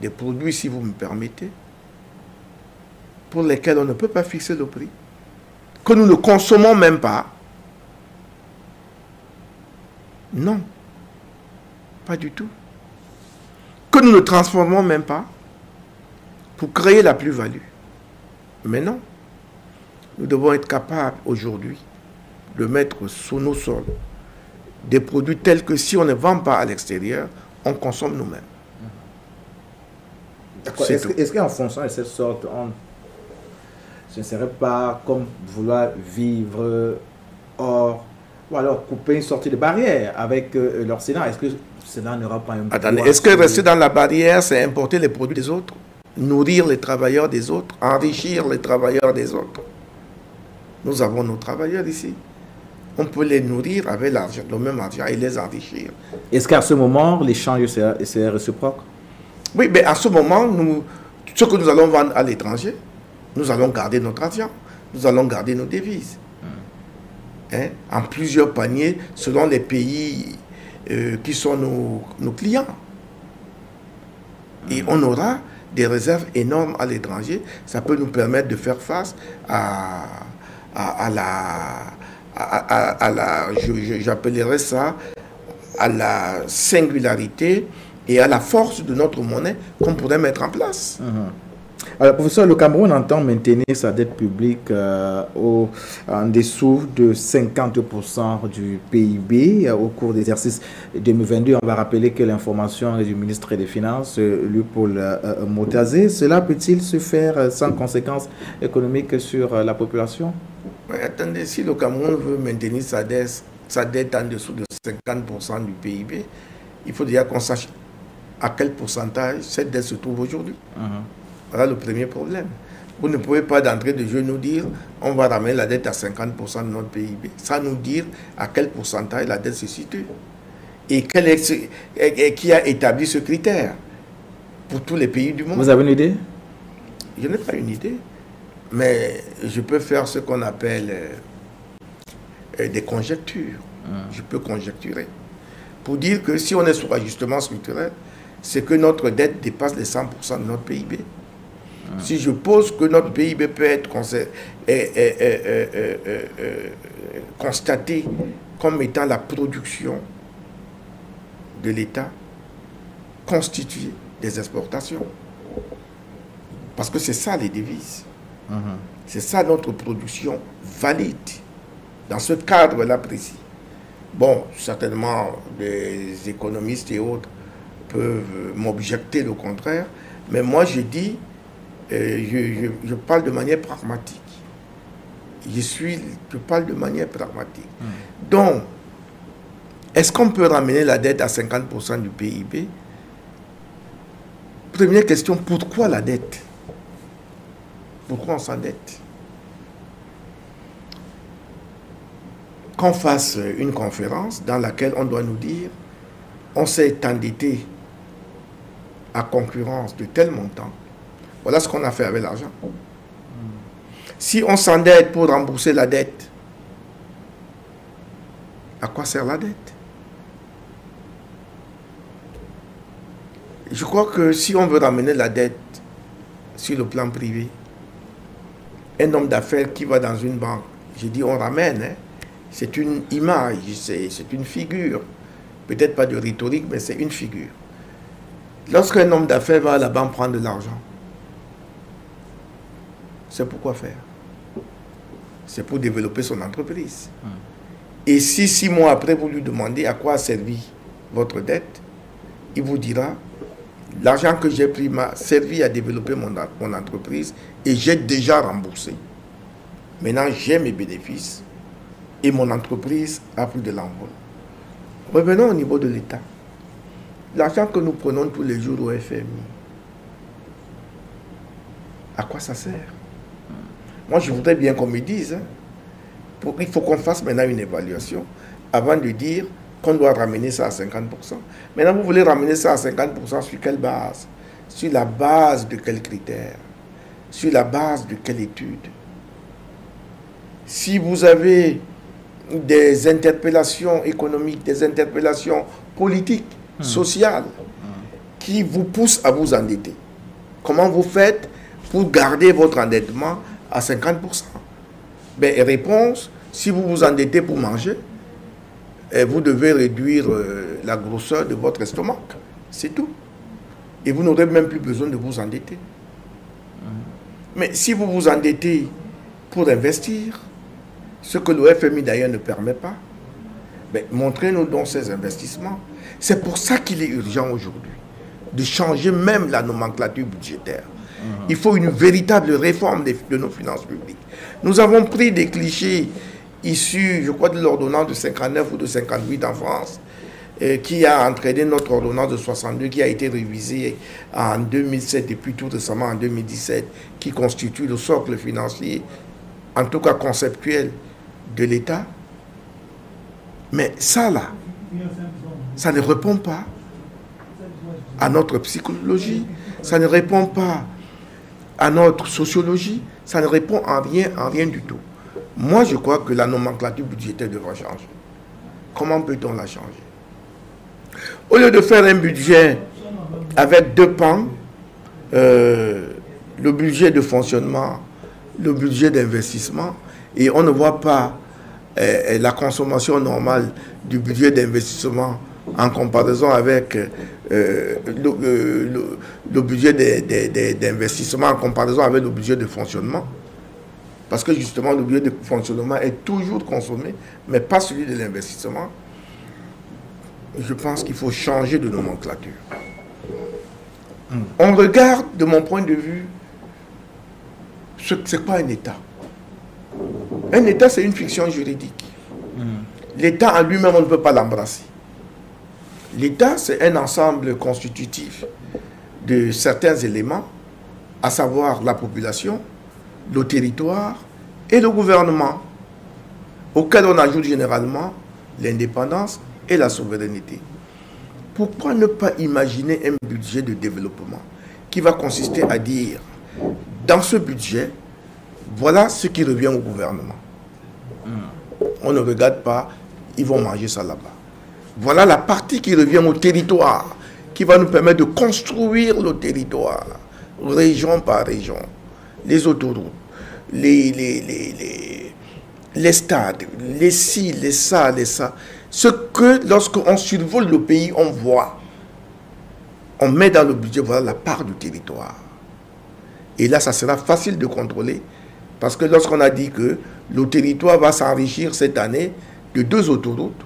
des produits, si vous me permettez, pour lesquels on ne peut pas fixer le prix, que nous ne consommons même pas? Non, pas du tout. Que nous ne transformons même pas pour créer la plus-value. Mais non, nous devons être capables aujourd'hui de mettre sous nos sols des produits tels que si on ne vend pas à l'extérieur, on consomme nous-mêmes. Est-ce qu'en fonction de cette sorte, ce ne serait pas comme vouloir vivre hors, ou alors couper une sortie de barrière avec l'Occident? Est-ce que cela n'aura pas un poids? Attendez, est-ce que rester dans la barrière, c'est importer les produits des autres, nourrir les travailleurs des autres, enrichir les travailleurs des autres? Nous avons nos travailleurs ici. On peut les nourrir avec l'argent, le même argent, et les enrichir. Est-ce qu'à ce moment, l'échange serait réciproque? Oui, mais à ce moment, ce que nous allons vendre à l'étranger, nous allons garder notre argent, nous allons garder nos devises. En plusieurs paniers, selon les pays qui sont nos clients. Et on aura des réserves énormes à l'étranger. Ça peut nous permettre de faire face j'appellerais ça, à la singularité et à la force de notre monnaie qu'on pourrait mettre en place. Alors, professeur, le Cameroun entend maintenir sa dette publique en dessous de 50% du PIB au cours de l'exercice 2022. On va rappeler que l'information est du ministre des Finances, Luc-Paul Motazé. Cela peut-il se faire sans conséquences économiques sur la population? Mais attendez, si le Cameroun veut maintenir sa dette en dessous de 50% du PIB, il faut déjà qu'on sache à quel pourcentage cette dette se trouve aujourd'hui. Voilà le premier problème. Vous ne pouvez pas d'entrée de jeu nous dire on va ramener la dette à 50% de notre PIB, sans nous dire à quel pourcentage la dette se situe. Et qui a établi ce critère pour tous les pays du monde. Vous avez une idée? Je n'ai pas une idée. Mais je peux faire ce qu'on appelle des conjectures. Je peux conjecturer. Pour dire que si on est sur ajustement structurel, c'est que notre dette dépasse les 100% de notre PIB. Si je pose que notre PIB peut être constaté comme étant la production de l'État constituée des exportations. Parce que c'est ça les devises. C'est ça notre production valide dans ce cadre-là précis. Bon, certainement, les économistes et autres peuvent m'objecter le contraire, mais moi je dis, je parle de manière pragmatique. Je parle de manière pragmatique. Donc, est-ce qu'on peut ramener la dette à 50% du PIB? Première question, pourquoi la dette? Pourquoi on s'endette? Qu'on fasse une conférence dans laquelle on doit nous dire on s'est endetté à concurrence de tel montant. Voilà ce qu'on a fait avec l'argent. Si on s'endette pour rembourser la dette, à quoi sert la dette? Je crois que si on veut ramener la dette sur le plan privé, un homme d'affaires qui va dans une banque, j'ai dit on ramène, hein, c'est une image, c'est une figure. Peut-être pas de rhétorique, mais c'est une figure. Lorsqu'un homme d'affaires va à la banque prendre de l'argent, c'est pourquoi faire? C'est pour développer son entreprise. Et si 6 mois après, vous lui demandez à quoi a servi votre dette, il vous dira, l'argent que j'ai pris m'a servi à développer mon entreprise et j'ai déjà remboursé. Maintenant, j'ai mes bénéfices et mon entreprise a pris de l'envol. Revenons au niveau de l'État. L'argent que nous prenons tous les jours au FMI, à quoi ça sert? Moi, je voudrais bien qu'on me dise, hein, il faut qu'on fasse maintenant une évaluation avant de dire qu'on doit ramener ça à 50%. Maintenant, vous voulez ramener ça à 50% sur quelle base? Sur la base de quels critères? Sur la base de quelle étude? Si vous avez des interpellations économiques, des interpellations politiques, sociales, qui vous poussent à vous endetter, comment vous faites pour garder votre endettement à 50%? Ben, réponse, si vous vous endettez pour manger, vous devez réduire la grosseur de votre estomac. C'est tout. Et vous n'aurez même plus besoin de vous endetter. Mais si vous vous endettez pour investir, ce que le FMI d'ailleurs ne permet pas, ben, montrez-nous donc ces investissements. C'est pour ça qu'il est urgent aujourd'hui de changer même la nomenclature budgétaire. Il faut une véritable réforme de nos finances publiques. Nous avons pris des clichés issus, je crois, de l'ordonnance de 59 ou de 58 en France, qui a entraîné notre ordonnance de 62, qui a été révisée en 2007 et puis tout récemment en 2017, qui constitue le socle financier, en tout cas conceptuel, de l'État. Mais ça là, ça ne répond pas à notre psychologie, ça ne répond pas à notre sociologie, ça ne répond en rien du tout. Moi, je crois que la nomenclature budgétaire devra changer. Comment peut-on la changer? Au lieu de faire un budget avec 2 pans, le budget de fonctionnement, le budget d'investissement, et on ne voit pas la consommation normale du budget d'investissement en comparaison avec le budget d'investissement, en comparaison avec le budget de fonctionnement. Parce que justement, le budget de fonctionnement est toujours consommé, mais pas celui de l'investissement. Je pense qu'il faut changer de nomenclature. On regarde, de mon point de vue, c'est quoi un État? Un État, c'est une fiction juridique. L'État en lui-même, on ne peut pas l'embrasser. L'État, c'est un ensemble constitutif de certains éléments, à savoir la population, le territoire et le gouvernement, auquel on ajoute généralement l'indépendance et la souveraineté. Pourquoi ne pas imaginer un budget de développement qui va consister à dire, dans ce budget, voilà ce qui revient au gouvernement. On ne regarde pas, ils vont manger ça là-bas. Voilà la partie qui revient au territoire, qui va nous permettre de construire le territoire, région par région, les autoroutes, les stades, les ci, les ça, les ça. Ce que, lorsqu'on survole le pays, on voit. On met dans le budget, voilà la part du territoire. Et là, ça sera facile de contrôler. Parce que lorsqu'on a dit que le territoire va s'enrichir cette année de 2 autoroutes,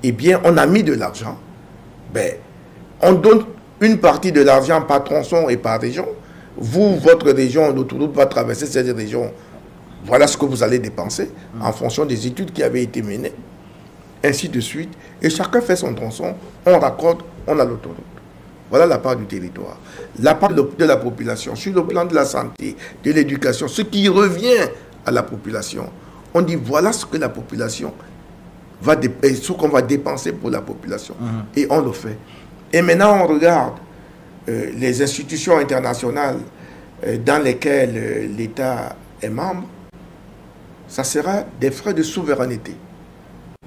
eh bien, on a mis de l'argent. Ben, on donne une partie de l'argent par tronçon et par région. Vous, votre région, l'autoroute va traverser cette région. Voilà ce que vous allez dépenser en fonction des études qui avaient été menées. Ainsi de suite. Et chacun fait son tronçon, on raccorde, on a l'autoroute. Voilà la part du territoire. La part de la population, sur le plan de la santé, de l'éducation, ce qui revient à la population. On dit voilà ce que la population va ce qu'on va dépenser pour la population. Et on le fait. Et maintenant, on regarde les institutions internationales dans lesquelles l'État est membre. Ça sera des frais de souveraineté.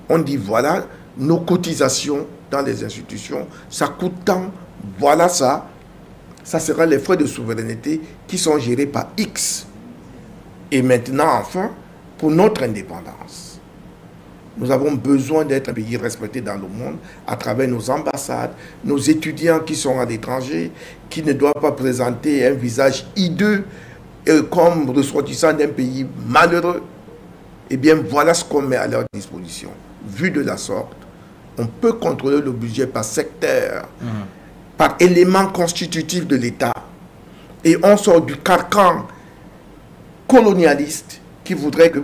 On dit voilà, nos cotisations dans les institutions, ça coûte tant, Voilà ça. Ça sera les frais de souveraineté qui sont gérés par X. Et maintenant, enfin, pour notre indépendance, nous avons besoin d'être un pays respecté dans le monde à travers nos ambassades, nos étudiants qui sont à l'étranger, qui ne doivent pas présenter un visage hideux comme ressortissant d'un pays malheureux. Eh bien, voilà ce qu'on met à leur disposition. Vu de la sorte, on peut contrôler le budget par secteur, par élément constitutif de l'État. Et on sort du carcan colonialiste qui voudrait que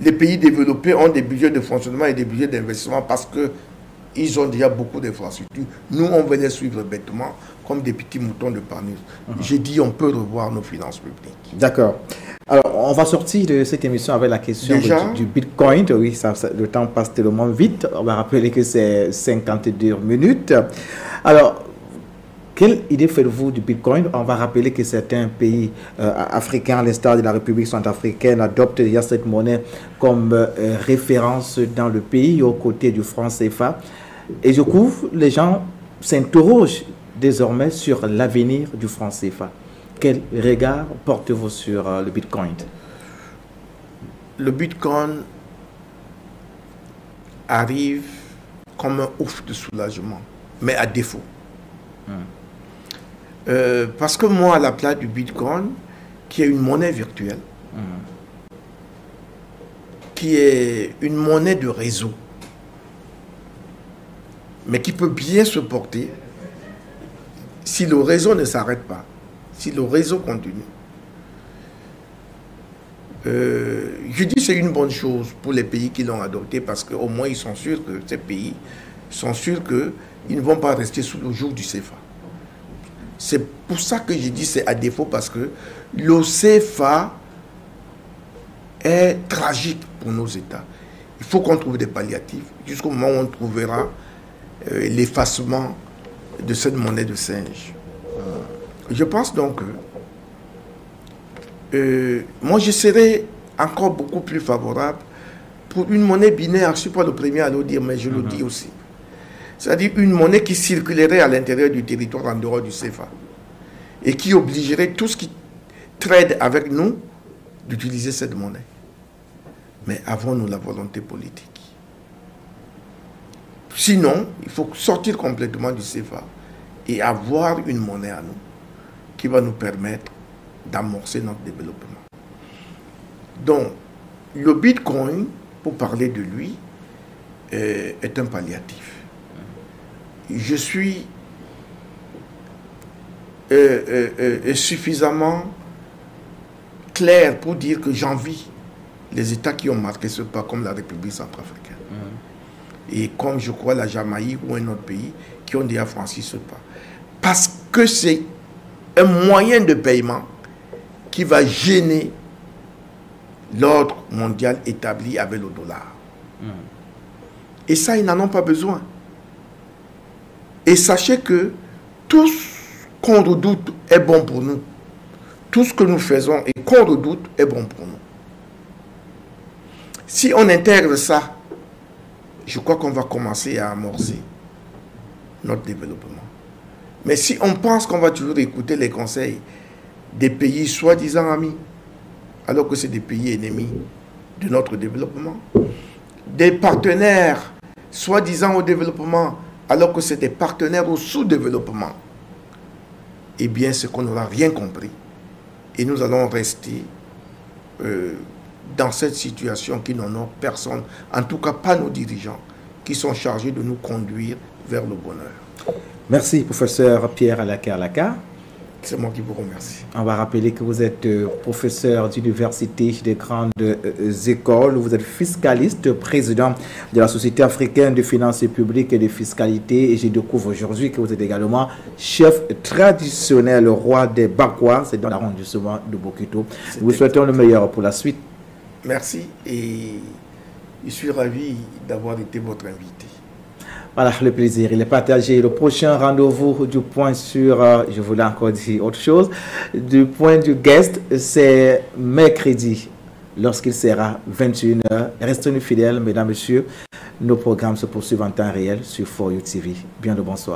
les pays développés ont des budgets de fonctionnement et des budgets d'investissement parce qu'ils ont déjà beaucoup d'infrastructures. Nous, on veut les suivre bêtement comme des petits moutons de Panurge. J'ai dit on peut revoir nos finances publiques. D'accord. Alors, on va sortir de cette émission avec la question du Bitcoin. Oui, le temps passe tellement vite. On va rappeler que c'est 52 minutes. Alors, quelle idée faites-vous du Bitcoin? On va rappeler que certains pays africains, à l'instar de la République centrafricaine, adoptent déjà cette monnaie comme référence dans le pays aux côtés du franc CFA. Et du coup, les gens s'interrogent désormais sur l'avenir du franc CFA. Quel regard portez-vous sur le Bitcoin? Le Bitcoin arrive comme un ouf de soulagement, mais à défaut. Parce que moi, à la place du Bitcoin, qui est une monnaie virtuelle, qui est une monnaie de réseau, mais qui peut bien se porter si le réseau ne s'arrête pas, si le réseau continue. Je dis que c'est une bonne chose pour les pays qui l'ont adopté parce qu'au moins ils sont sûrs que ces pays sont sûrs qu'ils ne vont pas rester sous le joug du CFA. C'est pour ça que je dis c'est à défaut parce que le CFA est tragique pour nos États. Il faut qu'on trouve des palliatifs jusqu'au moment où on trouvera l'effacement de cette monnaie de singe. Je pense donc que moi je serais encore beaucoup plus favorable pour une monnaie binaire. Je ne suis pas le premier à le dire, mais je le dis aussi. C'est-à-dire une monnaie qui circulerait à l'intérieur du territoire en dehors du CFA et qui obligerait tous qui trade avec nous d'utiliser cette monnaie. Mais avons-nous la volonté politique? Sinon, il faut sortir complètement du CFA et avoir une monnaie à nous qui va nous permettre d'amorcer notre développement. Donc, le Bitcoin, pour parler de lui, est un palliatif. Je suis suffisamment clair pour dire que j'envie les États qui ont marqué ce pas, comme la République centrafricaine. Et comme je crois la Jamaïque ou un autre pays qui ont déjà franchi ce pas. Parce que c'est un moyen de paiement qui va gêner l'ordre mondial établi avec le dollar. Et ça, ils n'en ont pas besoin. Et sachez que tout ce qu'on redoute est bon pour nous. Tout ce que nous faisons et qu'on redoute est bon pour nous. Si on intègre ça, je crois qu'on va commencer à amorcer notre développement. Mais si on pense qu'on va toujours écouter les conseils des pays soi-disant amis, alors que c'est des pays ennemis de notre développement, des partenaires soi-disant au développement, alors que c'est des partenaires au sous-développement, eh bien, c'est qu'on n'aura rien compris. Et nous allons rester dans cette situation qui n'honore personne, en tout cas pas nos dirigeants, qui sont chargés de nous conduire vers le bonheur. Merci, professeur Pierre Alaka. C'est moi qui vous remercie. On va rappeler que vous êtes professeur d'université des grandes écoles, vous êtes fiscaliste, président de la Société africaine de finances publiques et de fiscalité, et je découvre aujourd'hui que vous êtes également chef traditionnel, roi des Bakwa, c'est dans l'arrondissement de Bokito. Nous vous souhaitons le meilleur pour la suite. Merci et je suis ravi d'avoir été votre invité. Voilà, le plaisir, il est partagé. Le prochain rendez-vous du point sur, je voulais encore dire autre chose, du point du guest, c'est mercredi, lorsqu'il sera 21h. Restez-nous fidèles, mesdames, messieurs. Nos programmes se poursuivent en temps réel sur For You TV. Bien le bonsoir.